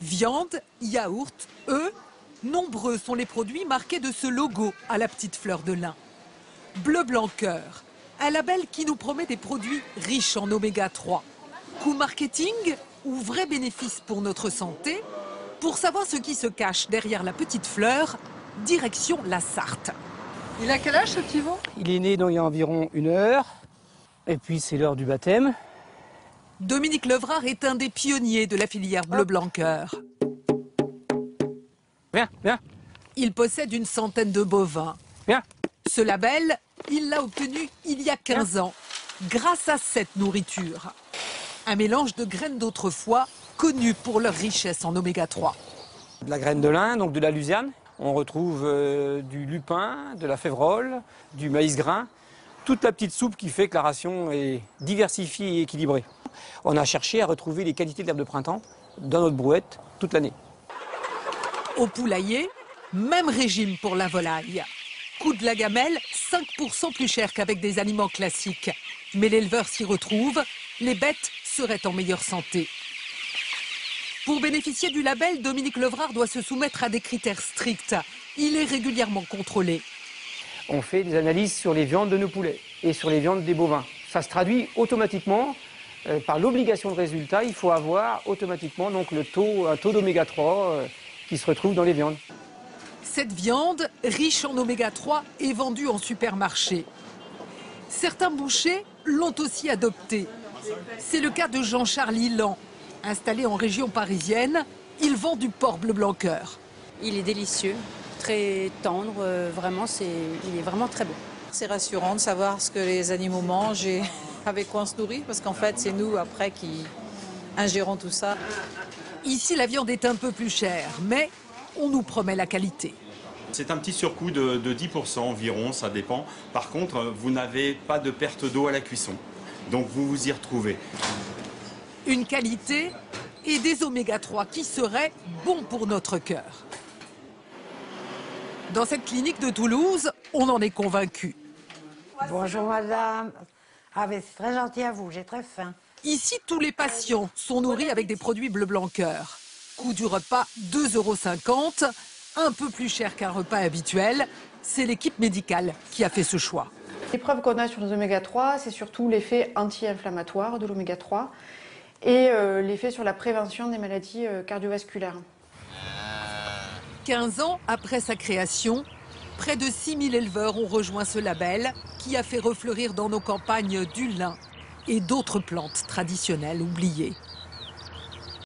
Viande, yaourt, œufs, nombreux sont les produits marqués de ce logo à la petite fleur de lin. Bleu Blanc Cœur, un label qui nous promet des produits riches en oméga 3. Coût marketing ou vrai bénéfice pour notre santé? Pour savoir ce qui se cache derrière la petite fleur, direction la Sarthe. Il a quel âge ce petit veau? Il est né il y a environ 1 heure, et puis c'est l'heure du baptême. Dominique Levrard est un des pionniers de la filière Bleu Blanc Cœur. Viens, viens, Il possède une centaine de bovins. viens. Ce label, il l'a obtenu il y a 15 ans, grâce à cette nourriture. Un mélange de graines d'autrefois, connues pour leur richesse en oméga 3. De la graine de lin, donc de la luzerne. On retrouve du lupin, de la févrole, du maïs grain. Toute la petite soupe qui fait que la ration est diversifiée et équilibrée. On a cherché à retrouver les qualités de l'herbe de printemps dans notre brouette toute l'année. Au poulailler, même régime pour la volaille. Coût de la gamelle, 5% plus cher qu'avec des aliments classiques. Mais l'éleveur s'y retrouve, les bêtes seraient en meilleure santé. Pour bénéficier du label, Dominique Levrard doit se soumettre à des critères stricts. Il est régulièrement contrôlé. On fait des analyses sur les viandes de nos poulets et sur les viandes des bovins. Ça se traduit automatiquement par l'obligation de résultat. Il faut avoir automatiquement donc, un taux d'oméga 3 qui se retrouve dans les viandes. Cette viande, riche en oméga 3, est vendue en supermarché. Certains bouchers l'ont aussi adoptée. C'est le cas de Jean-Charles Lilan. Installé en région parisienne, il vend du porc Bleu Blanc Cœur. Il est délicieux, très tendre, vraiment, il est vraiment très bon. C'est rassurant de savoir ce que les animaux mangent et avec quoi on se nourrit, parce qu'en fait, c'est nous, après, qui ingérons tout ça. Ici, la viande est un peu plus chère, mais on nous promet la qualité. C'est un petit surcoût de 10% environ, ça dépend. Par contre, vous n'avez pas de perte d'eau à la cuisson, donc vous vous y retrouvez. Une qualité et des oméga 3 qui seraient bons pour notre cœur. Dans cette clinique de Toulouse, on en est convaincu. Bonjour madame. Ah mais c'est très gentil à vous, j'ai très faim. Ici, tous les patients sont nourris avec des produits Bleu Blanc Cœur. Coût du repas 2,50 €, un peu plus cher qu'un repas habituel. C'est l'équipe médicale qui a fait ce choix. Les preuves qu'on a sur nos oméga 3, c'est surtout l'effet anti-inflammatoire de l'oméga 3 et l'effet sur la prévention des maladies cardiovasculaires. 15 ans après sa création, près de 6000 éleveurs ont rejoint ce label qui a fait refleurir dans nos campagnes du lin et d'autres plantes traditionnelles oubliées.